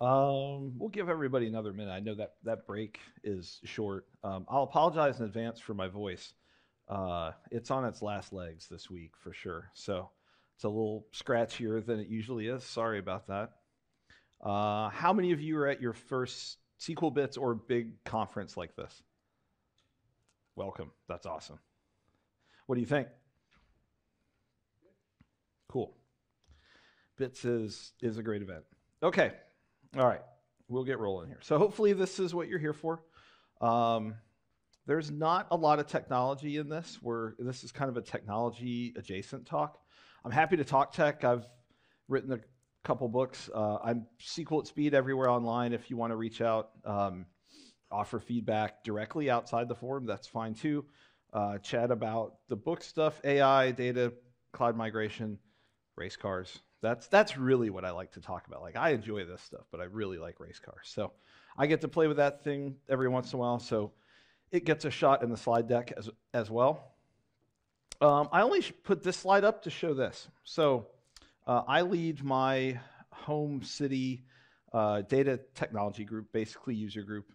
We'll give everybody another minute. I know that break is short. I'll apologize in advance for my voice. It's on its last legs this week for sure. So it's a little scratchier than it usually is. Sorry about that. How many of you are at your first SQL Bits or big conference like this? Welcome. That's awesome. What do you think? Cool. Bits is a great event. Okay. All right. We'll get rolling here. So hopefully this is what you're here for. There's not a lot of technology in this. This is kind of a technology adjacent talk. I'm happy to talk tech. I've written a couple books. I'm SQL at Speed everywhere online. If you want to reach out, offer feedback directly outside the forum, that's fine too. Chat about the book stuff, AI, data, cloud migration, race cars. That's really what I like to talk about. Like, I enjoy this stuff, but I really like race cars. So I get to play with that thing every once in a while. So it gets a shot in the slide deck as well. I only put this slide up to show this. So I lead my home city data technology group, basically user group.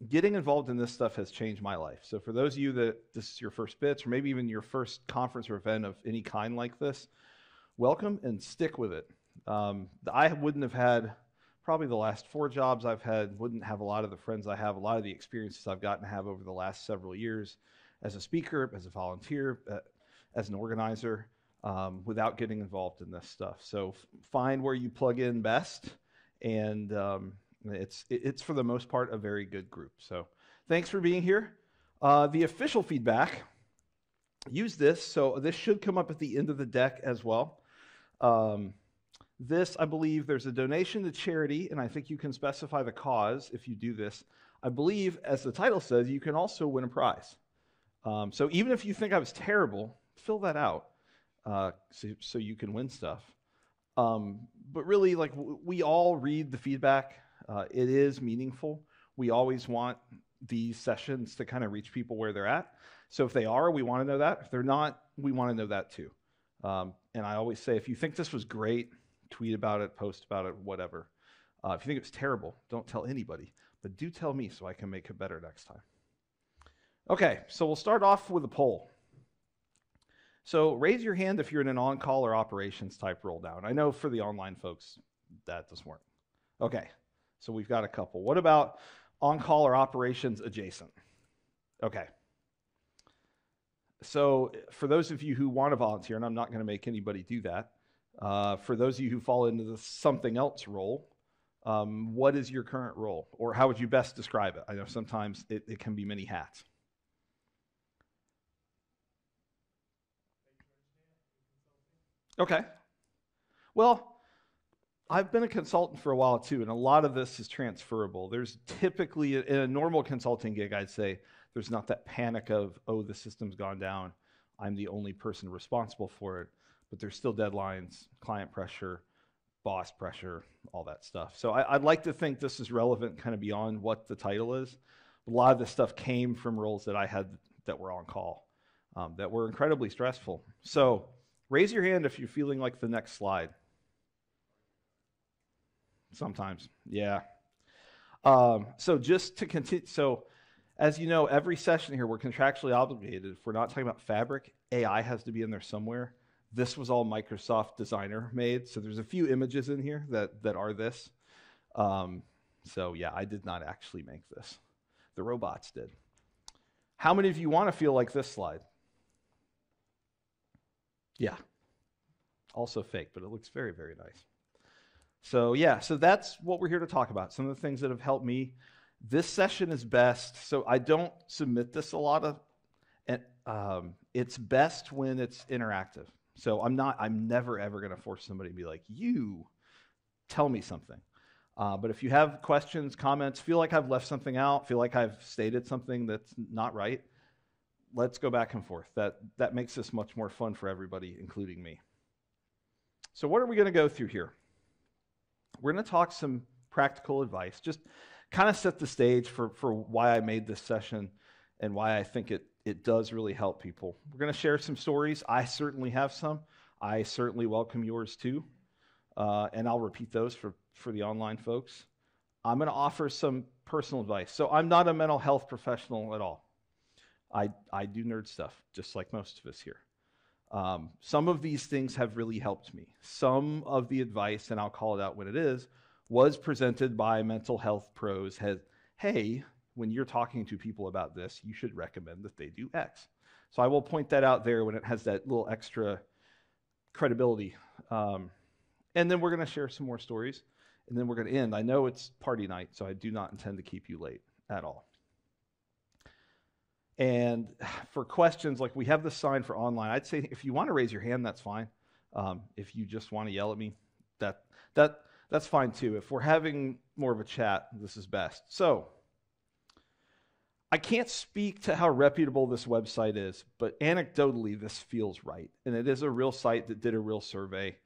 Getting involved in this stuff has changed my life. So for those of you that this is your first bits, or maybe even your first conference or event of any kind like this, welcome and stick with it. I wouldn't have had probably the last 4 jobs I've had, wouldn't have a lot of the friends I have, a lot of the experiences I've gotten to have over the last several years as a speaker, as a volunteer, as an organizer, without getting involved in this stuff. So find where you plug in best, and it's for the most part a very good group. So thanks for being here. The official feedback, use this. So this should come up at the end of the deck as well. This, I believe, there's a donation to charity, and I think you can specify the cause if you do this. I believe, as the title says, you can also win a prize. So even if you think I was terrible, fill that out so you can win stuff. But really, like, we all read the feedback. It is meaningful. We always want these sessions to kind of reach people where they're at. So if they are, we want to know that. If they're not, we want to know that too. And I always say, if you think this was great, tweet about it, post about it, whatever. If you think it was terrible, don't tell anybody, but do tell me so I can make it better next time. Okay, so we'll start off with a poll. So raise your hand if you're in an on-call or operations type role now. And I know for the online folks, that doesn't work. Okay, so we've got a couple. What about on-call or operations adjacent? Okay. So for those of you who want to volunteer, and I'm not going to make anybody do that, for those of you who fall into the something else role, what is your current role? Or how would you best describe it? I know sometimes it can be many hats. Okay. Well, I've been a consultant for a while too, and a lot of this is transferable. There's typically, in a normal consulting gig, I'd say, there's not that panic of, oh, the system's gone down, I'm the only person responsible for it. But there's still deadlines, client pressure, boss pressure, all that stuff. So I'd like to think this is relevant kind of beyond what the title is. A lot of this stuff came from roles that I had that were on call, that were incredibly stressful. So raise your hand if you're feeling like the next slide. Sometimes, yeah. So just to continue, so as you know, every session here, we're contractually obligated. If we're not talking about Fabric, AI has to be in there somewhere. This was all Microsoft Designer made, so there's a few images in here that are this. So yeah, I did not actually make this. The robots did. How many of you want to feel like this slide? Yeah. Also fake, but it looks very, very nice. So yeah, so that's what we're here to talk about. Some of the things that have helped me. This session is best, so I don't submit this a lot of, and it's best when it's interactive. So I'm never ever going to force somebody to be like, you tell me something. But if you have questions, comments, feel like I've left something out, feel like I've stated something that's not right, let's go back and forth. That makes this much more fun for everybody, including me. So what are we going to go through here? We're going to talk some practical advice, just kind of set the stage for why I made this session and why I think it does really help people. We're going to share some stories. I certainly have some. I certainly welcome yours too. and I'll repeat those for the online folks. I'm going to offer some personal advice. So I'm not a mental health professional at all. I do nerd stuff, just like most of us here. Some of these things have really helped me. Some of the advice, and I'll call it out when it is, was presented by mental health pros. Hey, when you're talking to people about this, you should recommend that they do X. So I will point that out there when it has that little extra credibility. And then we're going to share some more stories, and then we're going to end. I know it's party night, so I do not intend to keep you late at all. And for questions, like we have the sign for online. I'd say if you want to raise your hand, that's fine. If you just want to yell at me, that's fine too. If we're having more of a chat, this is best. So I can't speak to how reputable this website is, but anecdotally, this feels right. And it is a real site that did a real survey.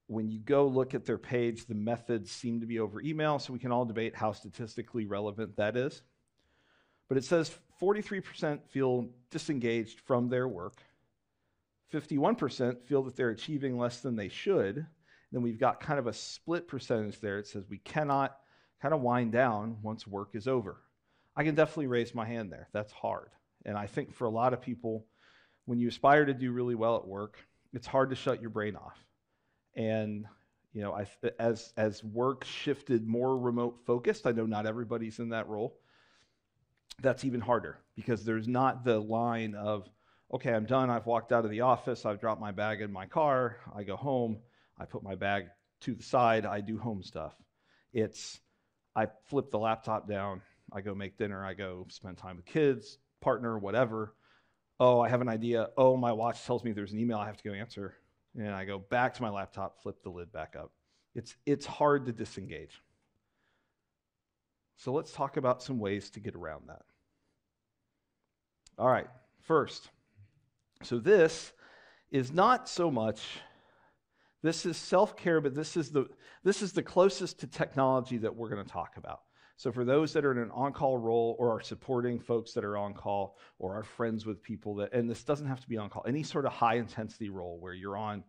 When you go look at their page, the methods seem to be over email, so we can all debate how statistically relevant that is. But it says 43% feel disengaged from their work. 51% feel that they're achieving less than they should. Then we've got kind of a split percentage there. It says we cannot kind of wind down once work is over. I can definitely raise my hand there. That's hard. And I think for a lot of people, when you aspire to do really well at work, it's hard to shut your brain off. And you know, as work shifted more remote focused, I know not everybody's in that role, that's even harder because there's not the line of, okay, I'm done, I've walked out of the office, I've dropped my bag in my car, I go home, I put my bag to the side, I do home stuff. It's, I flip the laptop down, I go make dinner, I go spend time with kids, partner, whatever. Oh, I have an idea. Oh, my watch tells me there's an email I have to go answer. And I go back to my laptop, flip the lid back up. It's hard to disengage. So let's talk about some ways to get around that. All right, first, so this is not so much, this is self-care, but this is the closest to technology that we're going to talk about. So for those that are in an on-call role or are supporting folks that are on call or are friends with people that, and this doesn't have to be on call, any sort of high-intensity role where you're on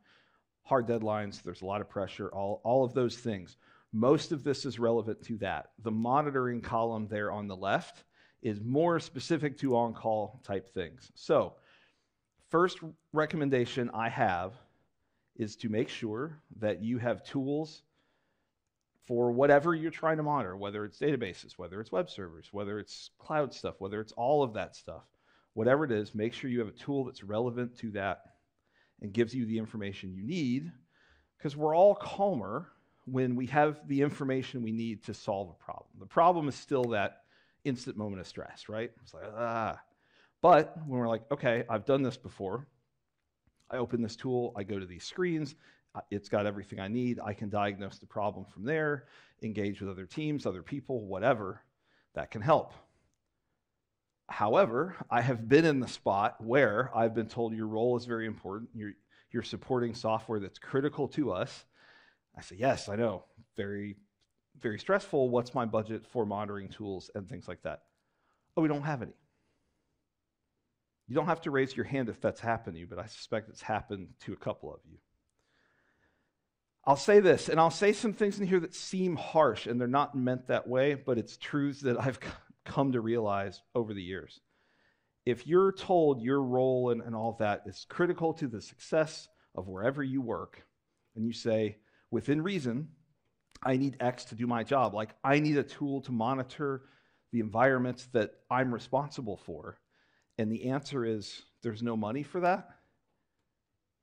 hard deadlines, there's a lot of pressure, all of those things. Most of this is relevant to that. The monitoring column there on the left is more specific to on-call type things. So first recommendation I have is to make sure that you have tools for whatever you're trying to monitor, whether it's databases, whether it's web servers, whether it's cloud stuff, whether it's all of that stuff. Whatever it is, make sure you have a tool that's relevant to that and gives you the information you need, because we're all calmer when we have the information we need to solve a problem. The problem is still that instant moment of stress, right? It's like, But when we're like, okay, I've done this before, I open this tool, I go to these screens, it's got everything I need, I can diagnose the problem from there, engage with other teams, other people, whatever, that can help. However, I have been in the spot where I've been told your role is very important, you're supporting software that's critical to us. I say, yes, I know, very, very stressful. What's my budget for monitoring tools and things like that? Oh, we don't have any. You don't have to raise your hand if that's happened to you, but I suspect it's happened to a couple of you. I'll say this, and I'll say some things in here that seem harsh, and they're not meant that way, but it's truths that I've come to realize over the years. If you're told your role and all that is critical to the success of wherever you work, and you say, within reason, I need X to do my job, like I need a tool to monitor the environments that I'm responsible for, and the answer is there's no money for that,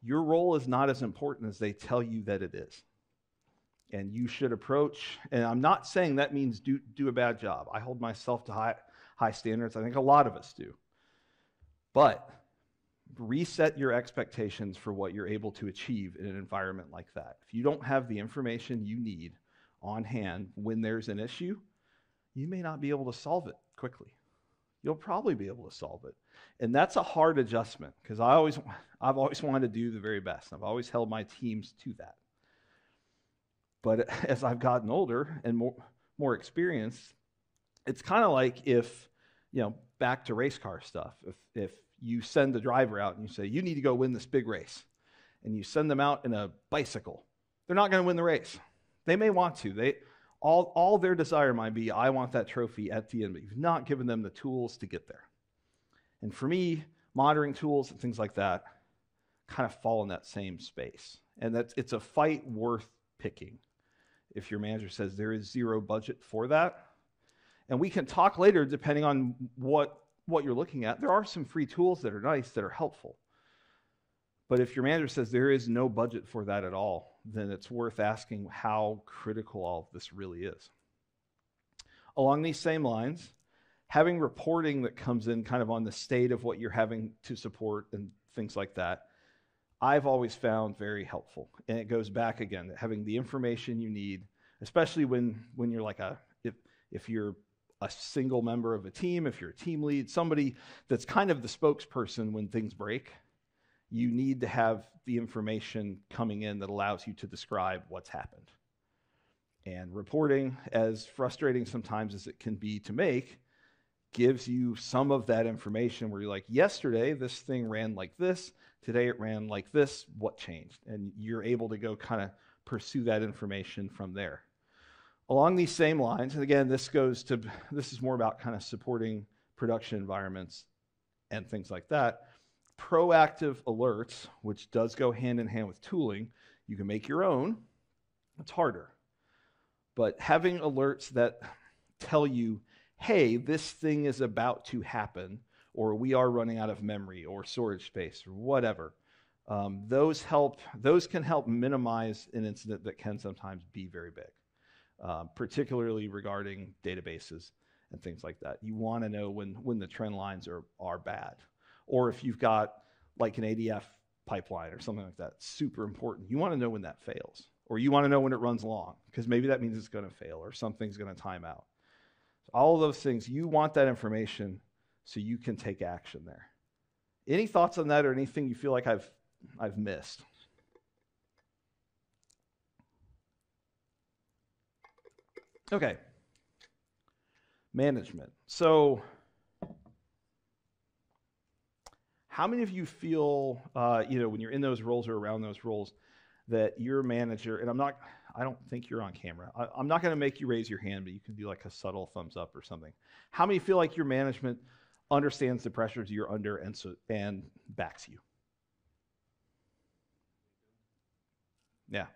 your role is not as important as they tell you that it is. And you should approach, and I'm not saying that means do a bad job. I hold myself to high standards. I think a lot of us do. But reset your expectations for what you're able to achieve in an environment like that. If you don't have the information you need on hand when there's an issue, you may not be able to solve it quickly. You'll probably be able to solve it. And that's a hard adjustment because I've always wanted to do the very best. I've always held my teams to that. But as I've gotten older and more experienced, it's kind of like if, back to race car stuff, if you send the driver out and you say, you need to go win this big race, and you send them out in a bicycle, they're not going to win the race. They may want to. All their desire might be, I want that trophy at the end, but you've not given them the tools to get there. And for me, monitoring tools and things like that kind of fall in that same space. And it's a fight worth picking if your manager says there is zero budget for that. And we can talk later, depending on what you're looking at. There are some free tools that are nice, that are helpful. But if your manager says there is no budget for that at all, then it's worth asking how critical all of this really is. Along these same lines, having reporting that comes in kind of on the state of what you're having to support and things like that, I've always found very helpful. And it goes back again, having the information you need, especially when you're like if you're a single member of a team, if you're a team lead, somebody that's kind of the spokesperson when things break, you need to have the information coming in that allows you to describe what's happened. And reporting, as frustrating sometimes as it can be to make, gives you some of that information where you're like, yesterday this thing ran like this, today it ran like this, what changed? And you're able to go kind of pursue that information from there. Along these same lines, and again, this is more about kind of supporting production environments and things like that. Proactive alerts, which does go hand in hand with tooling, you can make your own. It's harder. But having alerts that tell you, hey, this thing is about to happen, or we are running out of memory or storage space or whatever, those can help minimize an incident that can sometimes be very big, particularly regarding databases and things like that. You want to know when the trend lines are bad. Or if you've got like an ADF pipeline or something like that, super important. You want to know when that fails. Or you want to know when it runs long, because maybe that means it's going to fail or something's going to time out. So all of those things, you want that information so you can take action there. Any thoughts on that or anything you feel like I've missed? Okay. Management. So how many of you feel, when you're in those roles or around those roles, that your manager, and I don't think you're on camera. I'm not going to make you raise your hand, but you can do like a subtle thumbs up or something. How many feel like your management understands the pressures you're under and backs you? Yeah.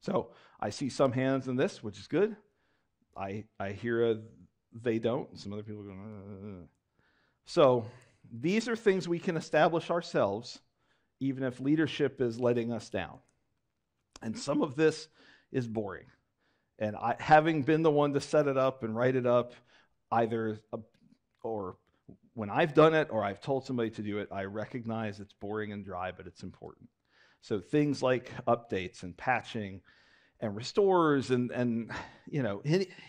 So I see some hands in this, which is good. I hear they don't. Some other people are going, So these are things we can establish ourselves, even if leadership is letting us down. And some of this is boring. And having been the one to set it up and write it up, or when I've done it or I've told somebody to do it, I recognize it's boring and dry, but it's important. So things like updates and patching and restores and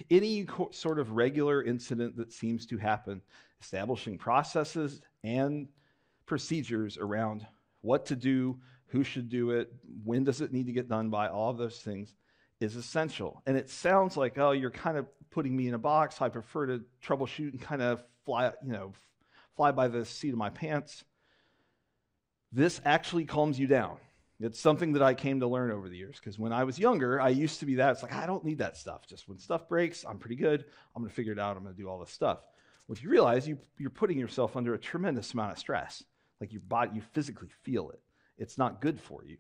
any sort of regular incident that seems to happen, establishing processes and procedures around what to do, who should do it, when does it need to get done by, all of those things is essential. And it sounds like, oh, you're kind of putting me in a box. I prefer to troubleshoot and kind of fly by the seat of my pants. This actually calms you down. It's something that I came to learn over the years, because when I was younger, I used to be that. It's like, I don't need that stuff. Just when stuff breaks, I'm pretty good. I'm going to figure it out. I'm going to do all this stuff. Well, if you realize you're putting yourself under a tremendous amount of stress, like your body, you physically feel it. It's not good for you.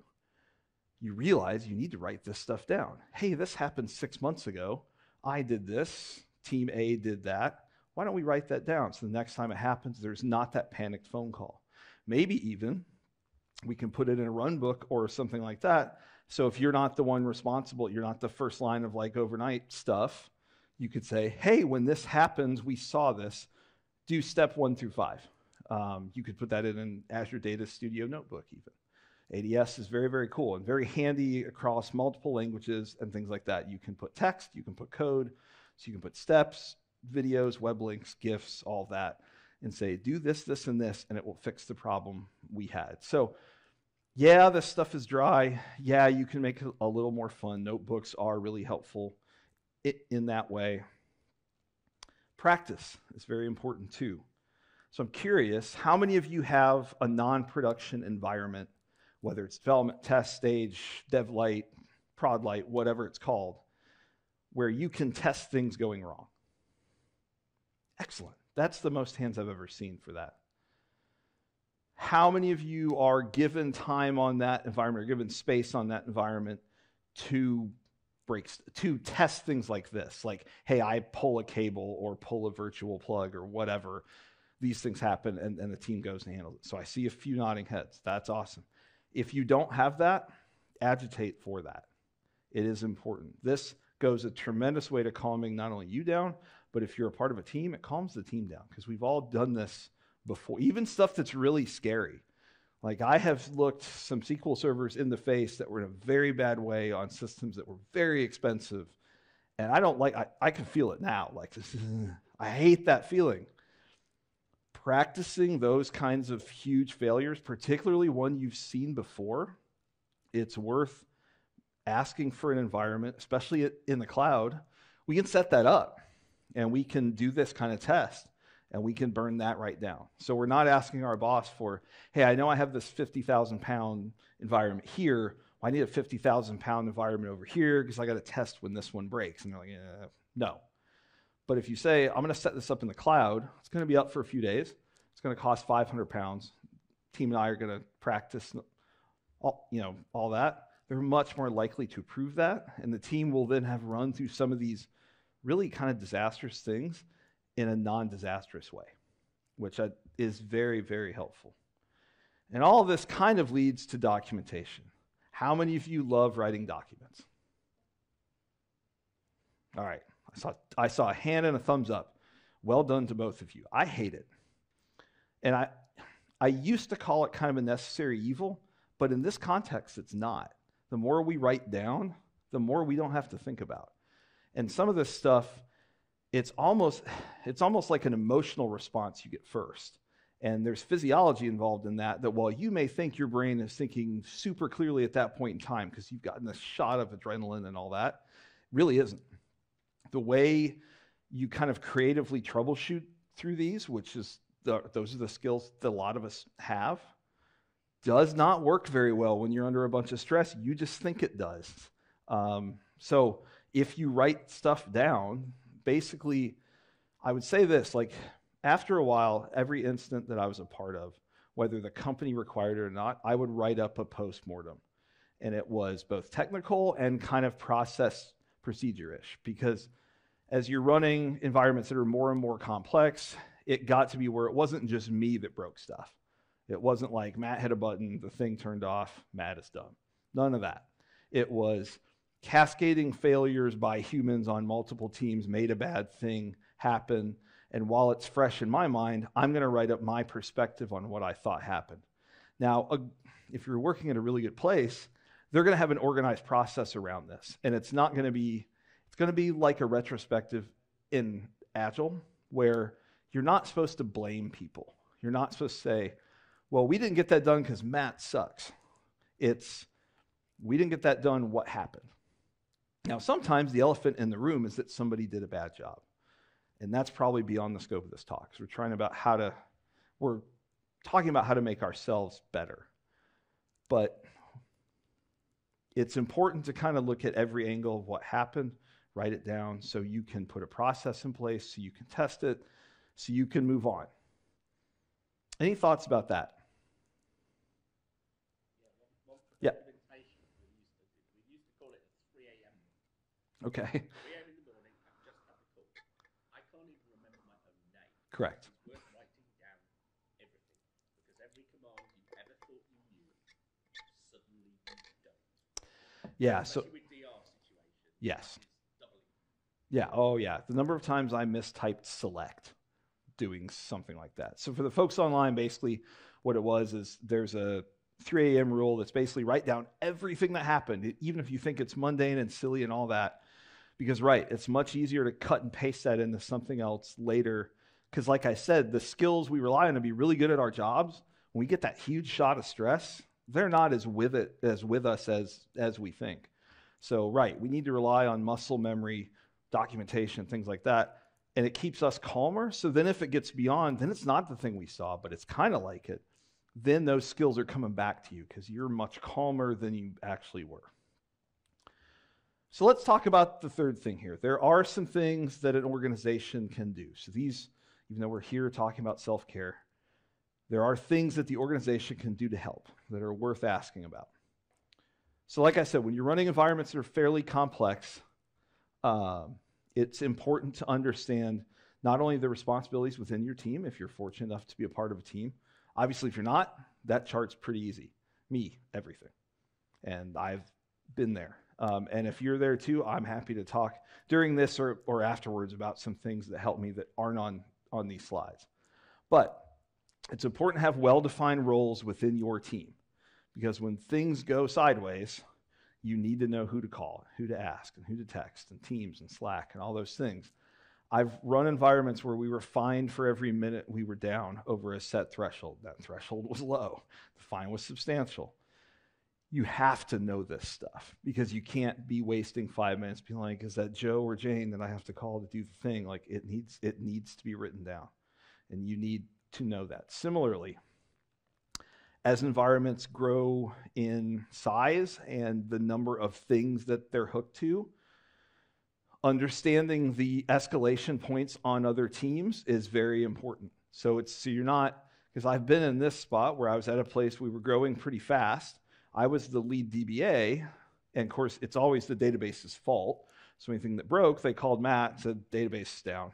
You realize you need to write this stuff down. Hey, this happened 6 months ago. I did this. Team A did that. Why don't we write that down so the next time it happens, there's not that panicked phone call. Maybe even we can put it in a run book or something like that. So if you're not the one responsible, you're not the first line of like overnight stuff, you could say, hey, when this happens, we saw this, do step 1 through 5. You could put that in an Azure Data Studio notebook even. ADS is very, very cool and very handy across multiple languages and things like that. You can put text, you can put code, so you can put steps, videos, web links, GIFs, all that, and say, do this, this, and this, and it will fix the problem we had. So yeah, this stuff is dry. Yeah, you can make it a little more fun. Notebooks are really helpful in that way. Practice is very important too. So I'm curious, how many of you have a non-production environment, whether it's development, test stage, dev light, prod light, whatever it's called, where you can test things going wrong. Excellent. That's the most hands I've ever seen for that. How many of you are given time on that environment or given space on that environment to test things like this? Like, hey, I pull a cable or pull a virtual plug or whatever. These things happen and the team goes and handles it. So I see a few nodding heads. That's awesome. If you don't have that, agitate for that. It is important. This goes a tremendous way to calming not only you down, but if you're a part of a team, it calms the team down because we've all done this before. Even stuff that's really scary. Like I have looked some SQL servers in the face that were in a very bad way on systems that were very expensive. And I can feel it now. Like I hate that feeling. Practicing those kinds of huge failures, particularly one you've seen before, it's worth asking for an environment, especially in the cloud. We can set that up and we can do this kind of test and we can burn that right down. So we're not asking our boss for, hey, I know I have this 50,000 pound environment here. Well, I need a 50,000 pound environment over here because I got to test when this one breaks. And they're like, no. But if you say, I'm going to set this up in the cloud, it's going to be up for a few days. It's going to cost 500 pounds. Team and I are going to practice all that. They're much more likely to approve that. And the team will then have run through some of these really kind of disastrous things in a non-disastrous way, which is very, very helpful. And all of this kind of leads to documentation. How many of you love writing documents? All right. I saw a hand and a thumbs up. Well done to both of you. I hate it. And I used to call it kind of a necessary evil, but in this context, it's not. The more we write down, the more we don't have to think about. And some of this stuff, it's almost like an emotional response you get first. And there's physiology involved in that while you may think your brain is thinking super clearly at that point in time because you've gotten a shot of adrenaline and all that, really isn't. The way you kind of creatively troubleshoot through these, which is those are the skills that a lot of us have, does not work very well when you're under a bunch of stress. You just think it does. So if you write stuff down, basically, I would say this, like after a while, every incident that I was a part of, whether the company required it or not, I would write up a postmortem. And it was both technical and kind of process procedure-ish, because as you're running environments that are more and more complex, it got to be where it wasn't just me that broke stuff. It wasn't like Matt hit a button, the thing turned off, Matt is done. None of that. It was cascading failures by humans on multiple teams made a bad thing happen. And while it's fresh in my mind, I'm going to write up my perspective on what I thought happened. Now, if you're working at a really good place, they're going to have an organized process around this. And it's going to be like a retrospective in Agile, where you're not supposed to blame people. You're not supposed to say, well, we didn't get that done because Matt sucks. It's, we didn't get that done, what happened? Now, sometimes the elephant in the room is that somebody did a bad job. And that's probably beyond the scope of this talk. So we're talking about how to make ourselves better. But it's important to kind of look at every angle of what happened, write it down so you can put a process in place, so you can test it, so you can move on. Any thoughts about that? Yeah. We used to call it at 3 a.m. Okay. 3 a.m. in the morning, I've just had the call. I can't even remember my own name. Correct. It's worth writing down everything, because every command you ever thought you knew, suddenly you don't. Yeah. Especially with DR situations. Yes. It's doubling. Yeah. Oh, yeah. The number of times I mistyped select doing something like that. So for the folks online, basically what it was is there's a 3 a.m. rule that's basically write down everything that happened, even if you think it's mundane and silly and all that. Because, right, it's much easier to cut and paste that into something else later. Because like I said, the skills we rely on to be really good at our jobs, when we get that huge shot of stress, they're not as with us as we think. So, right, we need to rely on muscle memory, documentation, things like that. And it keeps us calmer. So then if it gets beyond, then it's not the thing we saw, but it's kind of like it. Then those skills are coming back to you because you're much calmer than you actually were. So let's talk about the third thing here. There are some things that an organization can do. So these, even though we're here talking about self-care, there are things that the organization can do to help that are worth asking about. So like I said, when you're running environments that are fairly complex, it's important to understand not only the responsibilities within your team, if you're fortunate enough to be a part of a team. Obviously, if you're not, that chart's pretty easy. Me, everything. And I've been there. And if you're there too, I'm happy to talk during this or afterwards about some things that help me that aren't on these slides. But it's important to have well-defined roles within your team, because when things go sideways, you need to know who to call, who to ask, and who to text, and Teams and Slack and all those things. I've run environments where we were fined for every minute we were down over a set threshold. That threshold was low. The fine was substantial. You have to know this stuff, because you can't be wasting 5 minutes being like, is that Joe or Jane that I have to call to do the thing? Like, it needs to be written down, and you need to know that. Similarly, as environments grow in size and the number of things that they're hooked to, understanding the escalation points on other teams is very important. So you're not, because I've been in this spot where I was at a place we were growing pretty fast. I was the lead DBA, and of course, it's always the database's fault. So anything that broke, they called Matt, said, database is down.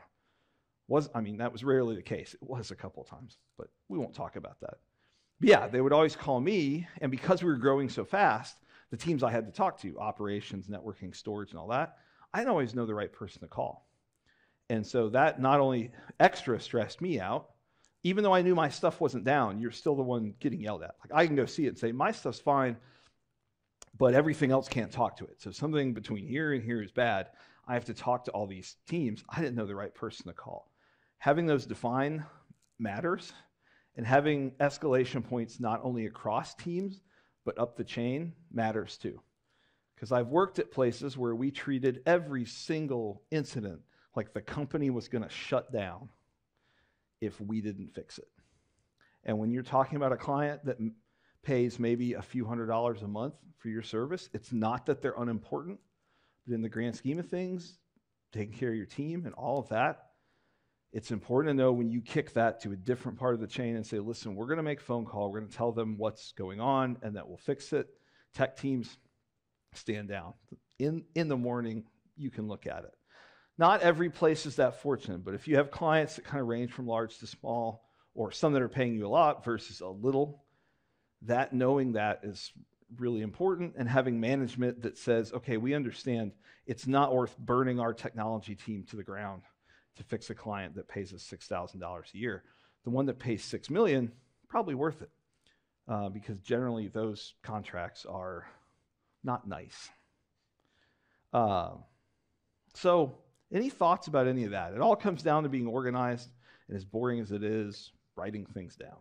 That was rarely the case. It was a couple of times, but we won't talk about that. But yeah, they would always call me, and because we were growing so fast, the teams I had to talk to, operations, networking, storage, and all that, I didn't always know the right person to call. And so that not only extra stressed me out, even though I knew my stuff wasn't down, you're still the one getting yelled at. Like, I can go see it and say, my stuff's fine, but everything else can't talk to it. So something between here and here is bad. I have to talk to all these teams. I didn't know the right person to call. Having those defined matters, and having escalation points not only across teams, but up the chain matters too. Because I've worked at places where we treated every single incident like the company was going to shut down if we didn't fix it. And when you're talking about a client that pays maybe a few $100s a month for your service, it's not that they're unimportant, but in the grand scheme of things, taking care of your team and all of that, it's important to know when you kick that to a different part of the chain and say, listen, we're going to make a phone call, we're going to tell them what's going on, and that we'll fix it. Tech teams, stand down. In the morning, you can look at it. Not every place is that fortunate, but if you have clients that kind of range from large to small, or some that are paying you a lot versus a little, that knowing that is really important, and having management that says, okay, we understand it's not worth burning our technology team to the ground to fix a client that pays us $6,000 a year. The one that pays $6 million, probably worth it, because generally those contracts are not nice. So any thoughts about any of that? It all comes down to being organized, and as boring as it is, writing things down.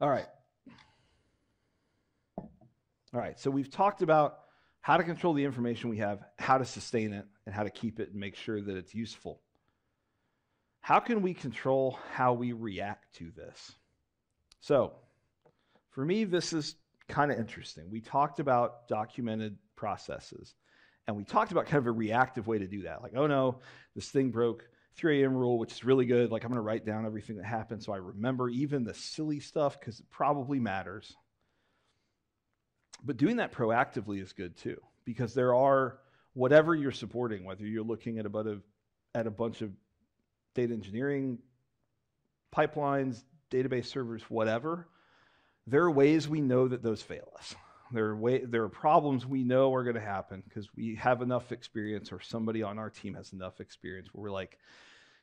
All right, so we've talked about how to control the information we have, how to sustain it, and how to keep it and make sure that it's useful. How can we control how we react to this? So, for me, this is kind of interesting. We talked about documented processes, and we talked about kind of a reactive way to do that. Like, oh no, this thing broke, 3 a.m. rule, which is really good. Like, I'm going to write down everything that happened so I remember even the silly stuff, because it probably matters. But doing that proactively is good too, because there are, whatever you're supporting, whether you're looking at a bunch of data engineering pipelines, database servers, whatever, there are ways we know that those fail us. There are problems we know are going to happen because we have enough experience, or somebody on our team has enough experience where we're like,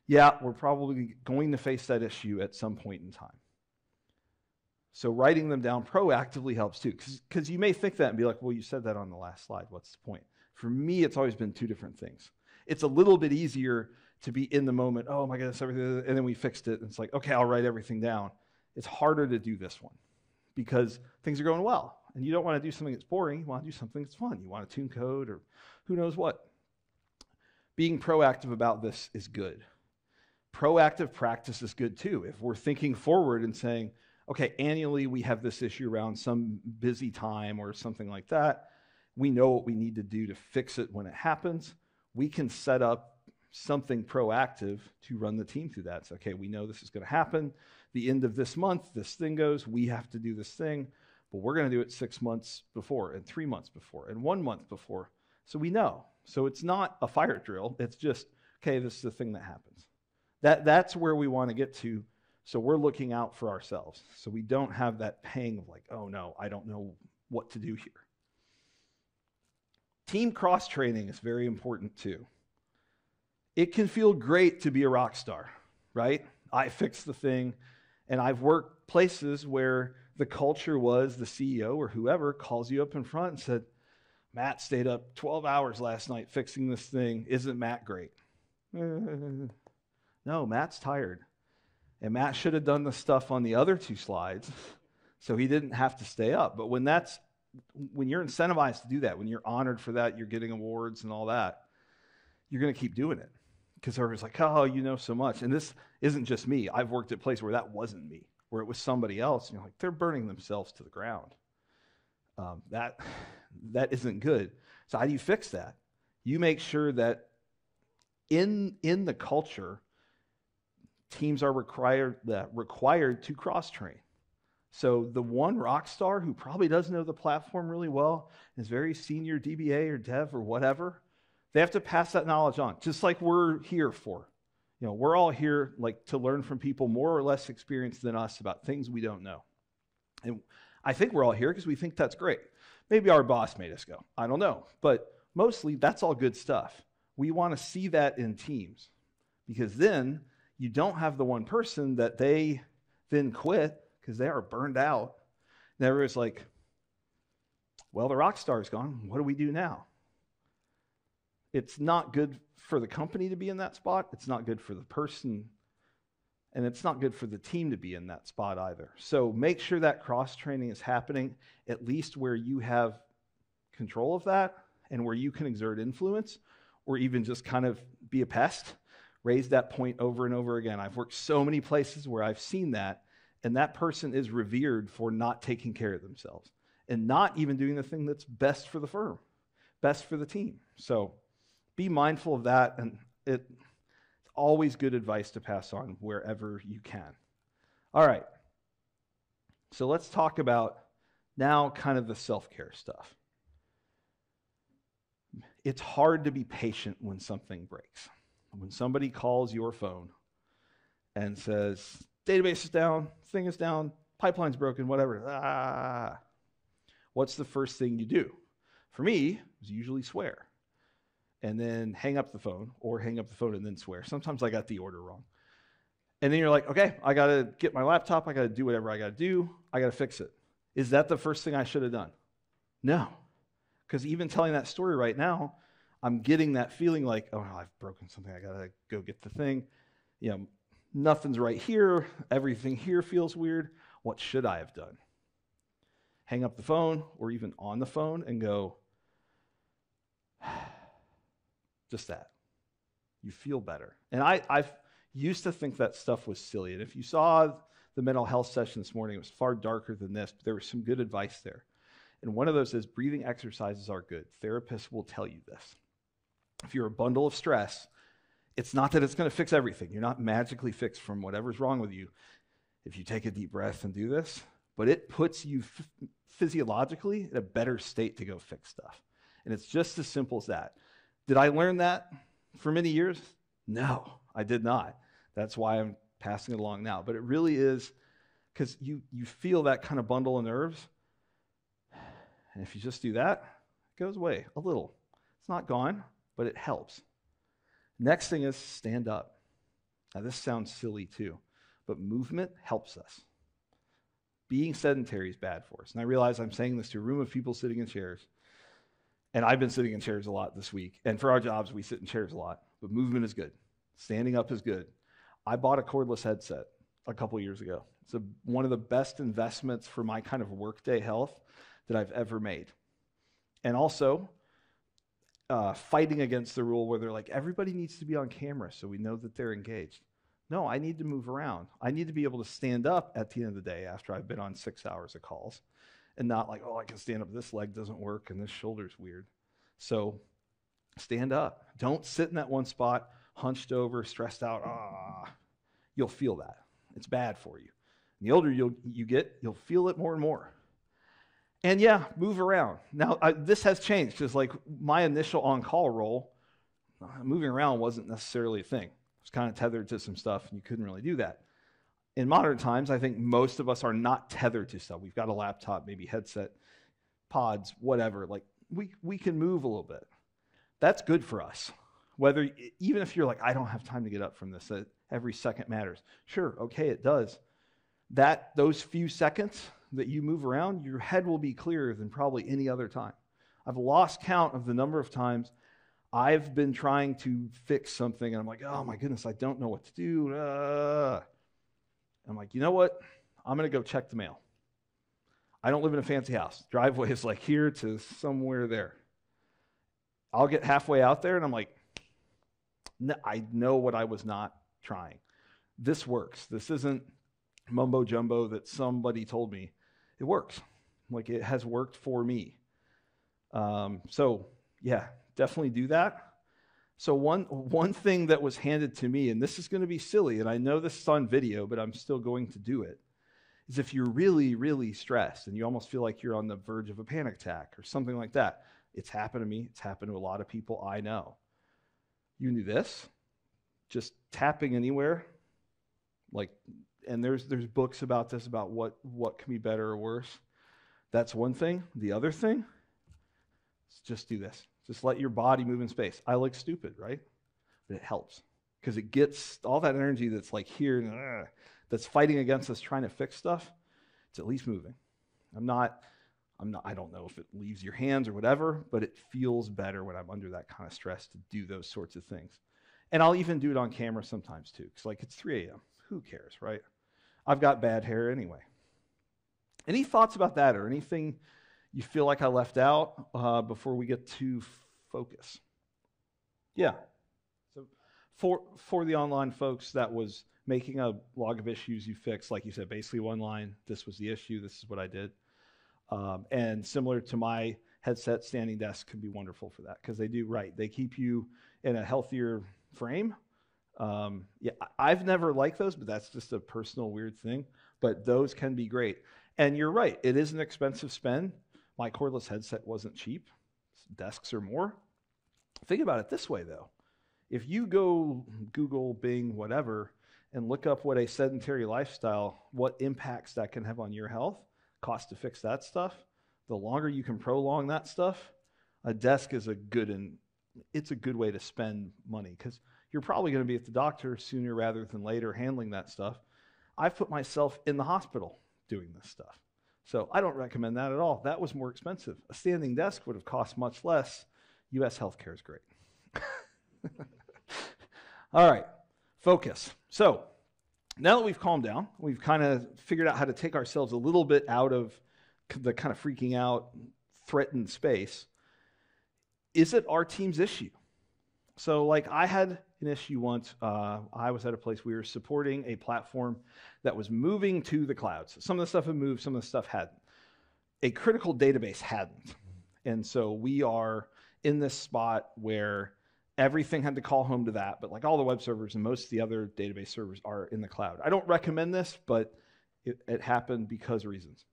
yeah, we're probably going to face that issue at some point in time. So writing them down proactively helps too, because you may think that and be like, well, you said that on the last slide. What's the point? For me, it's always been two different things. It's a little bit easier to be in the moment, oh my goodness, everything, and then we fixed it, and it's like, okay, I'll write everything down. It's harder to do this one because things are going well, and you don't want to do something that's boring. You want to do something that's fun. You want to tune code or who knows what. Being proactive about this is good. Proactive practice is good too. If we're thinking forward and saying, okay, annually we have this issue around some busy time or something like that. We know what we need to do to fix it when it happens. We can set up something proactive to run the team through that. It's okay, we know this is going to happen. The end of this month, this thing goes, we have to do this thing, but we're going to do it 6 months before and 3 months before and 1 month before. So we know. So it's not a fire drill. It's just, okay, this is the thing that happens. That's where we want to get to. So we're looking out for ourselves. So we don't have that pang of like, oh no, I don't know what to do here. Team cross-training is very important too. It can feel great to be a rock star, right? I fixed the thing, and I've worked places where the culture was the CEO or whoever calls you up in front and said, Matt stayed up 12 hours last night fixing this thing. Isn't Matt great? No, Matt's tired. And Matt should have done the stuff on the other 2 slides so he didn't have to stay up. But when you're incentivized to do that, when you're honored for that, you're getting awards and all that, you're going to keep doing it. Because everyone's like, oh, you know so much. And this isn't just me. I've worked at places where that wasn't me, where it was somebody else. And you're like, they're burning themselves to the ground. That isn't good. So how do you fix that? You make sure that in the culture, teams are required to cross-train. So the one rock star who probably does know the platform really well, is very senior DBA or dev or whatever, they have to pass that knowledge on, just like we're here for. We're all here like to learn from people more or less experienced than us about things we don't know. And I think we're all here because we think that's great. Maybe our boss made us go. I don't know. But mostly that's all good stuff. We want to see that in teams, because then you don't have the one person that they then quit because they are burned out. And everybody's like, well, the rock star's gone. What do we do now? It's not good for the company to be in that spot. It's not good for the person. And it's not good for the team to be in that spot either. So make sure that cross-training is happening, at least where you have control of that and where you can exert influence, or even just kind of be a pest. Raise that point over and over again. I've worked so many places where I've seen that, and that person is revered for not taking care of themselves and not even doing the thing that's best for the firm, best for the team. So be mindful of that, and it's always good advice to pass on wherever you can. All right, so let's talk about now kind of the self-care stuff. It's hard to be patient when something breaks. When somebody calls your phone and says, database is down, thing is down, pipeline's broken, whatever, what's the first thing you do? For me, it's usually swear. And then hang up the phone, or hang up the phone and then swear. Sometimes I got the order wrong. And then you're like, okay, I got to get my laptop. I got to do whatever I got to do. I got to fix it. Is that the first thing I should have done? No. Because even telling that story right now, I'm getting that feeling like, oh, I've broken something. I got to go get the thing. Nothing's right here. Everything here feels weird. What should I have done? Hang up the phone, or even on the phone, and go, just that. You feel better. And I've used to think that stuff was silly. And if you saw the mental health session this morning, it was far darker than this, but there was some good advice there. And one of those is breathing exercises are good. Therapists will tell you this. If you're a bundle of stress, it's not that it's going to fix everything. You're not magically fixed from whatever's wrong with you if you take a deep breath and do this, but it puts you physiologically in a better state to go fix stuff. And it's just as simple as that. Did I learn that for many years? No, I did not. That's why I'm passing it along now. But it really is because you feel that kind of bundle of nerves. And if you just do that, it goes away a little. It's not gone, but it helps. Next thing is stand up. Now this sounds silly too, but movement helps us. Being sedentary is bad for us. And I realize I'm saying this to a room of people sitting in chairs. And I've been sitting in chairs a lot this week. And for our jobs, we sit in chairs a lot. But movement is good. Standing up is good. I bought a cordless headset a couple years ago. It's one of the best investments for my kind of workday health that I've ever made. And also, fighting against the rule where they're like, everybody needs to be on camera so we know that they're engaged. No, I need to move around. I need to be able to stand up at the end of the day after I've been on 6 hours of calls and not like, oh, I can stand up. This leg doesn't work and this shoulder's weird. So stand up. Don't sit in that one spot, hunched over, stressed out. You'll feel that. It's bad for you. And the older you get, you'll feel it more and more. And yeah, move around. Now, this has changed because like my initial on-call role, moving around wasn't necessarily a thing. It was kind of tethered to some stuff, and you couldn't really do that. In modern times, I think most of us are not tethered to stuff. We've got a laptop, maybe headset, pods, whatever. Like we can move a little bit. That's good for us. Even if you're like, I don't have time to get up from this, every second matters. Sure, okay, it does. Those few seconds that you move around, your head will be clearer than probably any other time. I've lost count of the number of times I've been trying to fix something, and I'm like, oh my goodness, I don't know what to do. I'm like, you know what? I'm going to go check the mail. I don't live in a fancy house. Driveway is like here to somewhere there. I'll get halfway out there, and I'm like, no, I know what I was not trying. This works. This isn't mumbo jumbo that somebody told me. It works. Like it has worked for me. So yeah, definitely do that. So one thing that was handed to me, and this is going to be silly, and I know this is on video, but I'm still going to do it, is if you're really, really stressed and you almost feel like you're on the verge of a panic attack or something like that. It's happened to me. It's happened to a lot of people I know. You can do this, just tapping anywhere, like, and there's books about this, about what can be better or worse. That's one thing. The other thing is just do this. Just let your body move in space. I look stupid, right? But it helps because it gets all that energy that's like here, that's fighting against us trying to fix stuff. It's at least moving. I don't know if it leaves your hands or whatever, but it feels better when I'm under that kind of stress to do those sorts of things. And I'll even do it on camera sometimes too, because like it's 3 a.m. Who cares, right? I've got bad hair anyway. Any thoughts about that or anything you feel like I left out before we get to focus? Yeah. So for the online folks, that was making a log of issues you fixed. Like you said, basically one line, this was the issue, this is what I did. And similar to my headset, standing desk can be wonderful for that because they do, right, they keep you in a healthier frame. Yeah, I've never liked those, but that's just a personal weird thing. But those can be great. And you're right, it is an expensive spend. My cordless headset wasn't cheap. Desks are more. Think about it this way, though. If you go Google, Bing, whatever, and look up what a sedentary lifestyle, what impacts that can have on your health, cost to fix that stuff, the longer you can prolong that stuff, a desk is it's a good way to spend money because you're probably going to be at the doctor sooner rather than later handling that stuff. I've put myself in the hospital doing this stuff. So I don't recommend that at all. That was more expensive. A standing desk would have cost much less. U.S. healthcare is great. All right, focus. So now that we've calmed down, we've kind of figured out how to take ourselves a little bit out of the kind of freaking out, threatened space. Is it our team's issue? So like I had an issue once. I was at a place we were supporting a platform that was moving to the clouds. Some of the stuff had moved, some of the stuff hadn't. A critical database hadn't. And so we are in this spot where everything had to call home to that, but like all the web servers and most of the other database servers are in the cloud. I don't recommend this, but it happened because of reasons.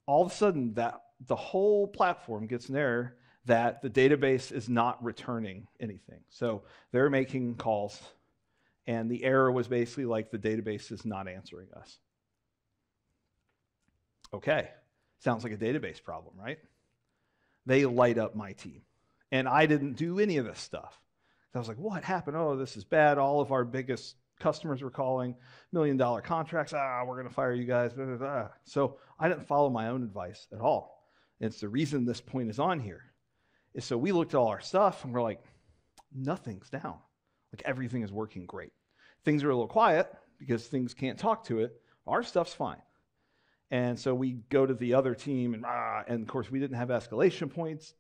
All of a sudden, that the whole platform gets an error that the database is not returning anything. So they're making calls, and the error was basically like the database is not answering us. Okay, sounds like a database problem, right? They light up my team, and I didn't do any of this stuff. I was like, what happened? Oh, this is bad. All of our biggest customers were calling, $1 million contracts. We're going to fire you guys. Blah, blah, blah. So I didn't follow my own advice at all. And it's the reason this point is on here. Is so we looked at all our stuff and we're like, nothing's down. Like everything is working great. Things are a little quiet because things can't talk to it. Our stuff's fine. And so we go to the other team and of course we didn't have escalation points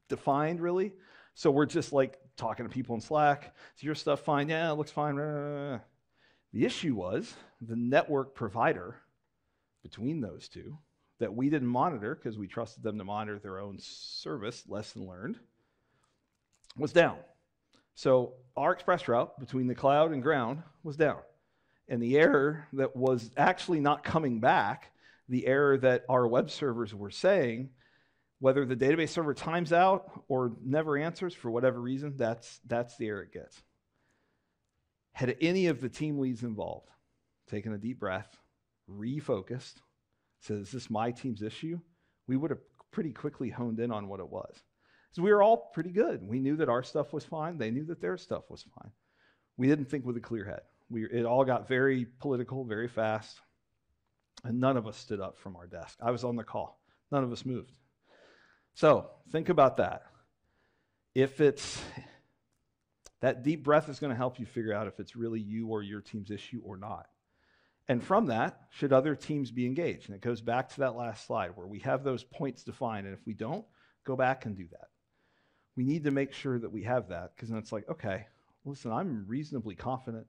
defined really. So we're just like talking to people in Slack. Is your stuff fine? Yeah, it looks fine. The issue was the network provider between those two that we didn't monitor because we trusted them to monitor their own service, lesson learned, was down. So our express route between the cloud and ground was down. And the error that was actually not coming back, the error that our web servers were saying, whether the database server times out or never answers for whatever reason, that's the error it gets. Had any of the team leads involved taken a deep breath, refocused, said, is this my team's issue? We would have pretty quickly honed in on what it was. So we were all pretty good. We knew that our stuff was fine. They knew that their stuff was fine. We didn't think with a clear head. It all got very political, very fast, and none of us stood up from our desk. I was on the call. None of us moved. So think about that. That deep breath is going to help you figure out if it's really you or your team's issue or not. And from that, should other teams be engaged? And it goes back to that last slide where we have those points defined, and if we don't, go back and do that. We need to make sure that we have that, because then it's like, okay, listen, I'm reasonably confident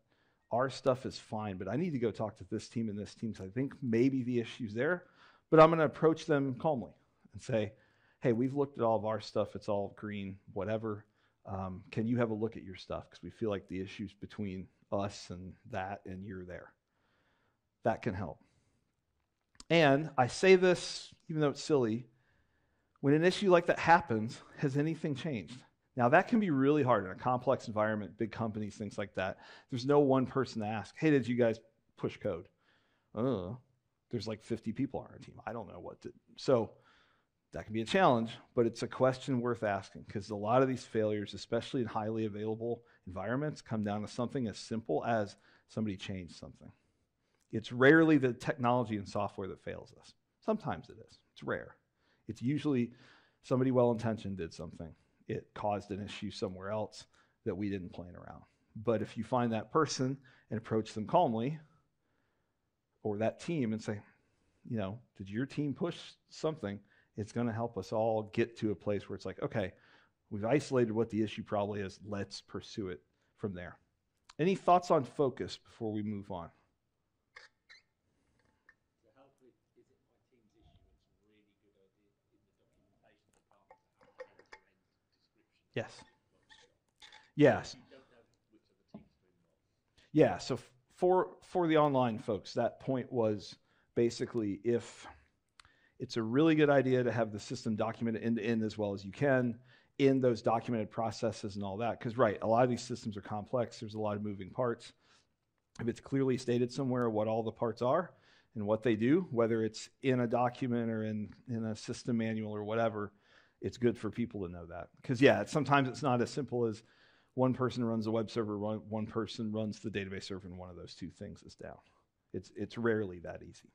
our stuff is fine, but I need to go talk to this team and this team, so I think maybe the issue's there, but I'm going to approach them calmly and say, hey, we've looked at all of our stuff, it's all green, whatever. Can you have a look at your stuff? Because we feel like the issue's between us and that, and you're there. That can help. And I say this, even though it's silly, when an issue like that happens, has anything changed? Now, that can be really hard in a complex environment, big companies, things like that. There's no one person to ask, hey, did you guys push code? There's like 50 people on our team. I don't know what to. So that can be a challenge, but it's a question worth asking, because a lot of these failures, especially in highly available environments, come down to something as simple as somebody changed something. It's rarely the technology and software that fails us. Sometimes it is. It's rare. It's usually somebody well-intentioned did something. It caused an issue somewhere else that we didn't plan around. But if you find that person and approach them calmly, or that team, and say, did your team push something? It's going to help us all get to a place where it's like, okay, we've isolated what the issue probably is. Let's pursue it from there. Any thoughts on focus before we move on? Yes. Yes. Yeah, so for the online folks, that point was basically if it's a really good idea to have the system documented end-to-end as well as you can in those documented processes and all that. Because, right, a lot of these systems are complex. There's a lot of moving parts. If it's clearly stated somewhere what all the parts are and what they do, whether it's in a document or in a system manual or whatever, it's good for people to know that. Because, sometimes it's not as simple as one person runs the web server, one person runs the database server, and one of those two things is down. It's rarely that easy.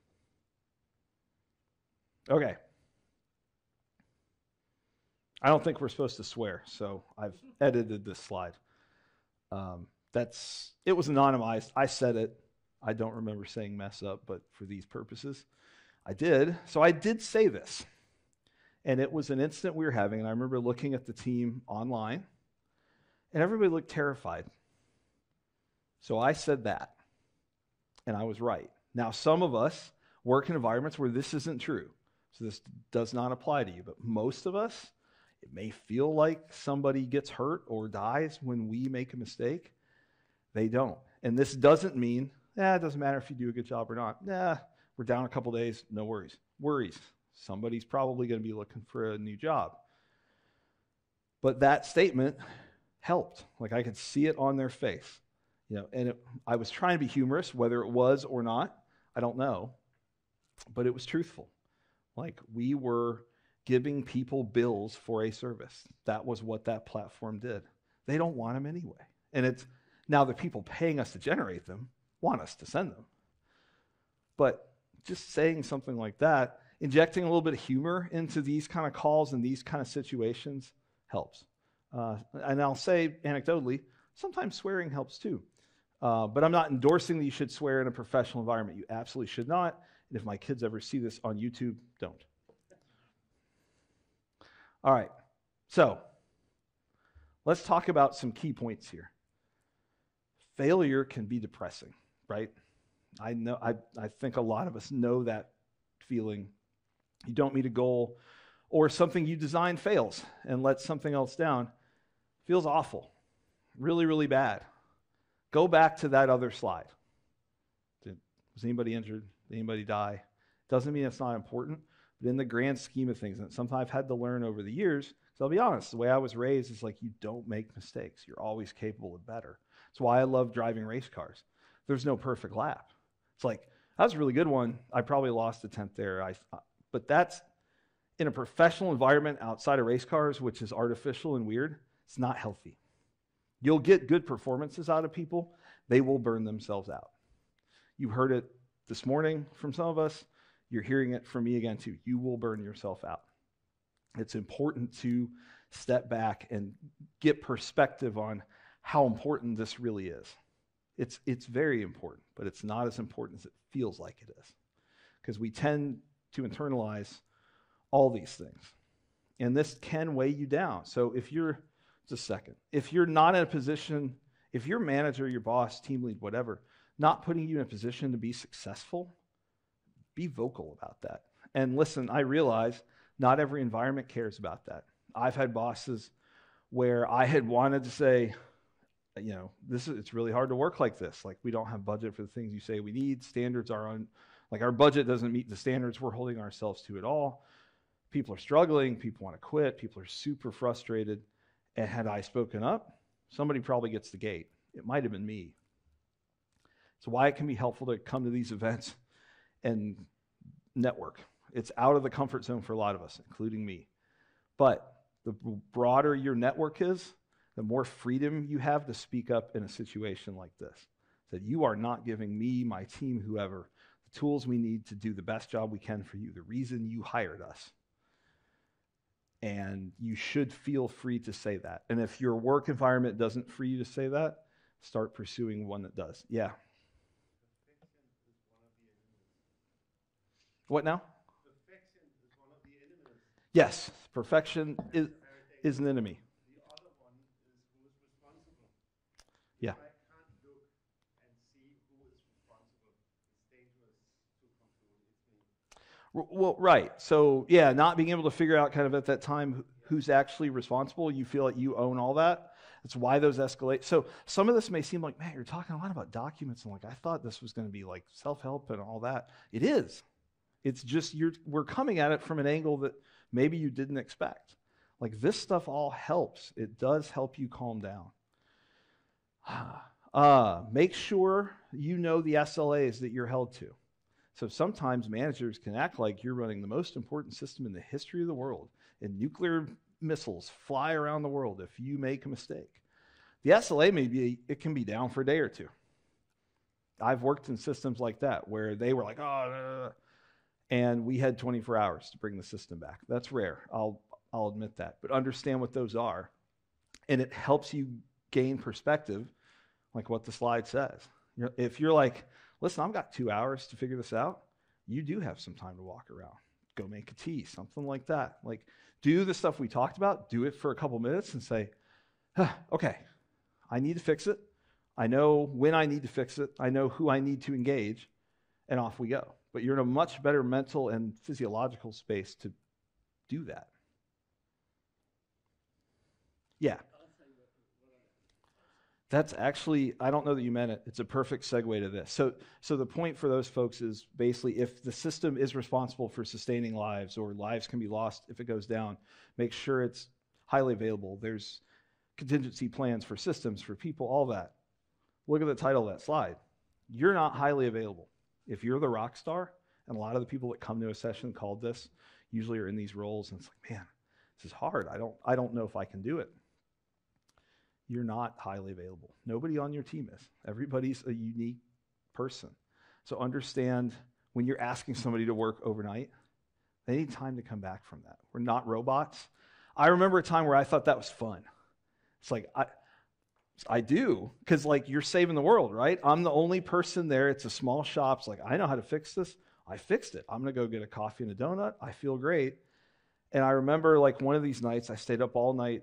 Okay. I don't think we're supposed to swear, so I've edited this slide. It was anonymized. I said it. I don't remember saying mess up, but for these purposes, I did. So I did say this. And it was an incident we were having, and I remember looking at the team online, and everybody looked terrified. So I said that, and I was right. Now, some of us work in environments where this isn't true, so this does not apply to you, but most of us, it may feel like somebody gets hurt or dies when we make a mistake. They don't. And this doesn't mean, it doesn't matter if you do a good job or not. We're down a couple days, no worries. Worries. Somebody's probably going to be looking for a new job. But that statement helped. Like, I could see it on their face. And I was trying to be humorous, whether it was or not, I don't know. But it was truthful. Like, we were giving people bills for a service. That was what that platform did. They don't want them anyway. And it's now the people paying us to generate them want us to send them. But just saying something like that, injecting a little bit of humor into these kind of calls and these kind of situations helps. And I'll say anecdotally, sometimes swearing helps too. But I'm not endorsing that you should swear in a professional environment. You absolutely should not. And if my kids ever see this on YouTube, don't. All right. So let's talk about some key points here. Failure can be depressing, right? I think a lot of us know that feeling. You don't meet a goal, or something you designed fails and lets something else down. Feels awful. Really, really bad. Go back to that other slide. Was anybody injured? Did anybody die? Doesn't mean it's not important, but in the grand scheme of things, and something I've had to learn over the years, because I'll be honest, the way I was raised is like, you don't make mistakes. You're always capable of better. That's why I love driving race cars. There's no perfect lap. It's like, that was a really good one. I probably lost a tenth there. But that's in a professional environment outside of race cars, which is artificial and weird. It's not healthy. You'll get good performances out of people. They will burn themselves out. You heard it this morning from some of us. You're hearing it from me again too. You will burn yourself out. It's important to step back and get perspective on how important this really is. It's very important, but it's not as important as it feels like it is, because we tend to internalize all these things. And this can weigh you down. So if you're not in a position, if your manager, your boss, team lead, whatever, not putting you in a position to be successful, be vocal about that. And listen, I realize not every environment cares about that. I've had bosses where I had wanted to say, it's really hard to work like this. Like, we don't have budget for the things you say we need. Standards are our budget doesn't meet the standards we're holding ourselves to at all. People are struggling. People want to quit. People are super frustrated. And had I spoken up, somebody probably gets the gate. It might have been me. So why it can be helpful to come to these events and network. It's out of the comfort zone for a lot of us, including me. But the broader your network is, the more freedom you have to speak up in a situation like this. That you are not giving me, my team, whoever, the tools we need to do the best job we can for you, the reason you hired us. And you should feel free to say that. And if your work environment doesn't free you to say that, start pursuing one that does. Yeah. What now? Perfection is one of the enemies. Yes, perfection is an enemy. The other one is who is responsible. Yeah. If I can't look and see who is responsible, it's dangerous to conclude it's me. Well, right. So, yeah, not being able to figure out kind of at that time who's actually responsible, you feel like you own all that. That's why those escalate. So some of this may seem like, man, you're talking a lot about documents, and like, I thought this was going to be like self-help and all that. It is. It's just we're coming at it from an angle that maybe you didn't expect. Like, this stuff all helps. It does help you calm down. Make sure you know the SLAs that you're held to. So sometimes managers can act like you're running the most important system in the history of the world, and nuclear missiles fly around the world if you make a mistake. The SLA it can be down for a day or two. I've worked in systems like that where they were like, oh, and we had 24 hours to bring the system back. That's rare. I'll admit that. But understand what those are. And it helps you gain perspective, like what the slide says. If you're like, listen, I've got 2 hours to figure this out, you do have some time to walk around. Go make a tea, something like that. Like, do the stuff we talked about, do it for a couple minutes and say, okay, I need to fix it. I know when I need to fix it. I know who I need to engage, and off we go. But you're in a much better mental and physiological space to do that. Yeah. That's actually, I don't know that you meant it. It's a perfect segue to this. So the point for those folks is basically, if the system is responsible for sustaining lives, or lives can be lost if it goes down, make sure it's highly available. There's contingency plans for systems, for people, all that. Look at the title of that slide. You're not highly available. If you're the rock star, and a lot of the people that come to a session called this usually are in these roles, and it's like, man, this is hard. I don't know if I can do it. You're not highly available. Nobody on your team is. Everybody's a unique person. So understand, when you're asking somebody to work overnight, they need time to come back from that. We're not robots. I remember a time where I thought that was fun. It's like, I do, because like, you're saving the world, right? I'm the only person there. It's a small shop. It's like, I know how to fix this. I fixed it. I'm going to go get a coffee and a donut. I feel great. And I remember like one of these nights, I stayed up all night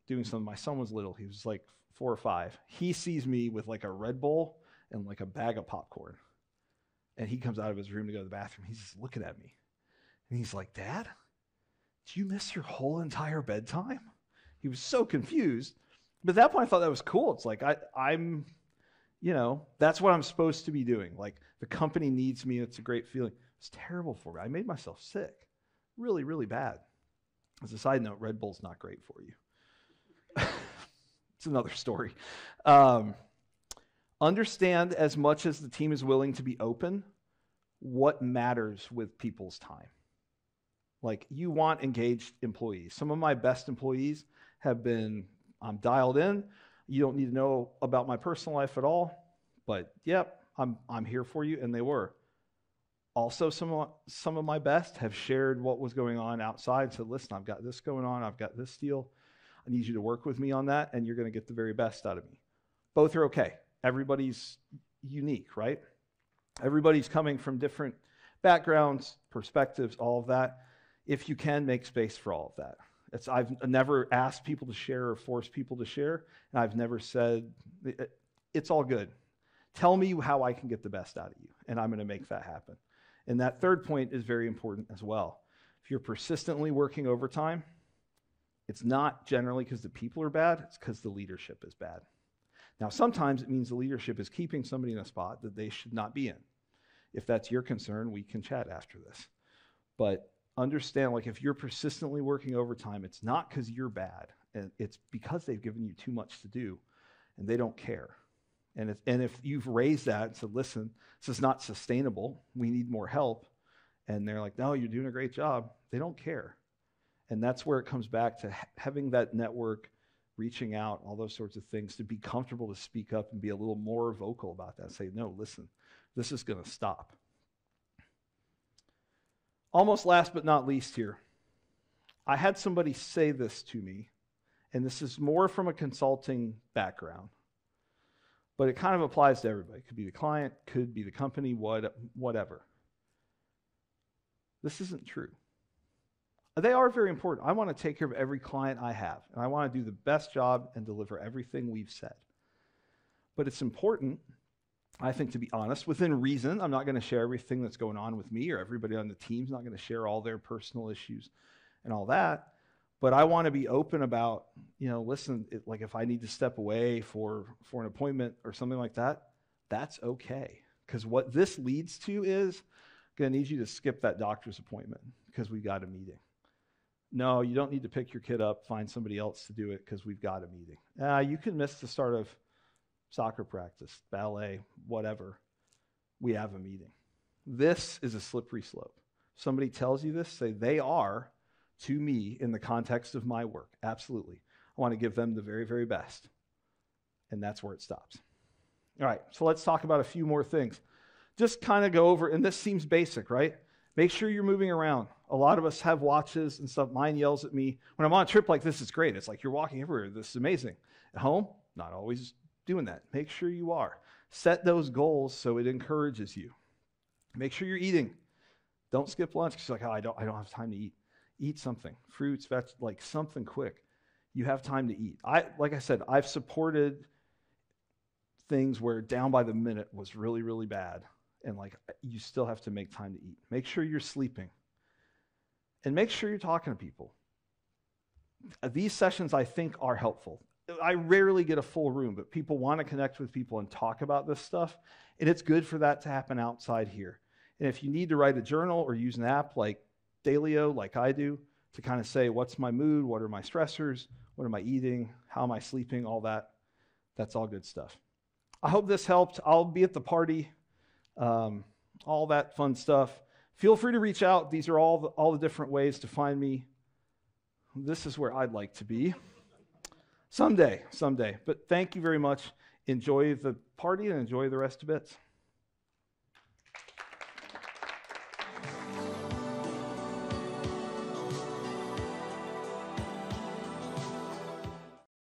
doing something. My son was little. He was like 4 or 5. He sees me with like a Red Bull and like a bag of popcorn. And he comes out of his room to go to the bathroom. He's just looking at me. And he's like, Dad, did you miss your whole entire bedtime? He was so confused. But at that point, I thought that was cool. It's like, I'm, that's what I'm supposed to be doing. Like, the company needs me. It's a great feeling. It's terrible for me. I made myself sick. Really, really bad. As a side note, Red Bull's not great for you. It's another story. Understand, as much as the team is willing to be open, what matters with people's time. Like, you want engaged employees. Some of my best employees have been, I'm dialed in. You don't need to know about my personal life at all, but yep, I'm here for you, and they were. Also, some of my best have shared what was going on outside, said, listen, I've got this going on, I've got this deal. I need you to work with me on that, and you're going to get the very best out of me. Both are okay. Everybody's unique, right? Everybody's coming from different backgrounds, perspectives, all of that. If you can, make space for all of that. I've never asked people to share or forced people to share, and I've never said, it's all good. Tell me how I can get the best out of you, and I'm going to make that happen. And that third point is very important as well. If you're persistently working overtime, it's not generally because the people are bad, it's because the leadership is bad. Now, sometimes it means the leadership is keeping somebody in a spot that they should not be in. If that's your concern, we can chat after this. But understand, like, if you're persistently working overtime, it's not because you're bad, and it's because they've given you too much to do, and they don't care. And if you've raised that and said, listen, this is not sustainable, we need more help, and they're like, no, you're doing a great job, they don't care. And that's where it comes back to having that network, reaching out, all those sorts of things, to be comfortable to speak up and be a little more vocal about that. Say, no, listen, this is going to stop. Almost last but not least here, I had somebody say this to me, and this is more from a consulting background, but it kind of applies to everybody. It could be the client, could be the company, whatever. This isn't true. They are very important. I want to take care of every client I have, and I want to do the best job and deliver everything we've said. But it's important, I think, to be honest, within reason. I'm not going to share everything that's going on with me, or everybody on the team's not going to share all their personal issues and all that. But I want to be open about, listen, like if I need to step away for an appointment or something like that, that's okay. Because what this leads to is going to need you to skip that doctor's appointment because we got a meeting. No, you don't need to pick your kid up, find somebody else to do it because we've got a meeting. You can miss the start of soccer practice, ballet, whatever. We have a meeting. This is a slippery slope. Somebody tells you this, say they are to me in the context of my work. Absolutely. I want to give them the very, very best. And that's where it stops. All right, so let's talk about a few more things. Just kind of go over, and this seems basic, right? Make sure you're moving around. A lot of us have watches and stuff. Mine yells at me. When I'm on a trip like this, it's great. It's like you're walking everywhere. This is amazing. At home, not always doing that. Make sure you are. Set those goals so it encourages you. Make sure you're eating. Don't skip lunch because you're like, oh, I don't have time to eat. Eat something. Fruits, vegetables, like something quick. You have time to eat. Like I said, I've supported things where down by the minute was really, really bad. And like you still have to make time to eat. Make sure you're sleeping. And make sure you're talking to people. These sessions, I think, are helpful. I rarely get a full room, but people want to connect with people and talk about this stuff. And it's good for that to happen outside here. And if you need to write a journal or use an app like Dailyo, like I do, to kind of say, what's my mood? What are my stressors? What am I eating? How am I sleeping? All that. That's all good stuff. I hope this helped. I'll be at the party. All that fun stuff. Feel free to reach out. These are all the different ways to find me. This is where I'd like to be. Someday. But thank you very much. Enjoy the party and enjoy the rest of it.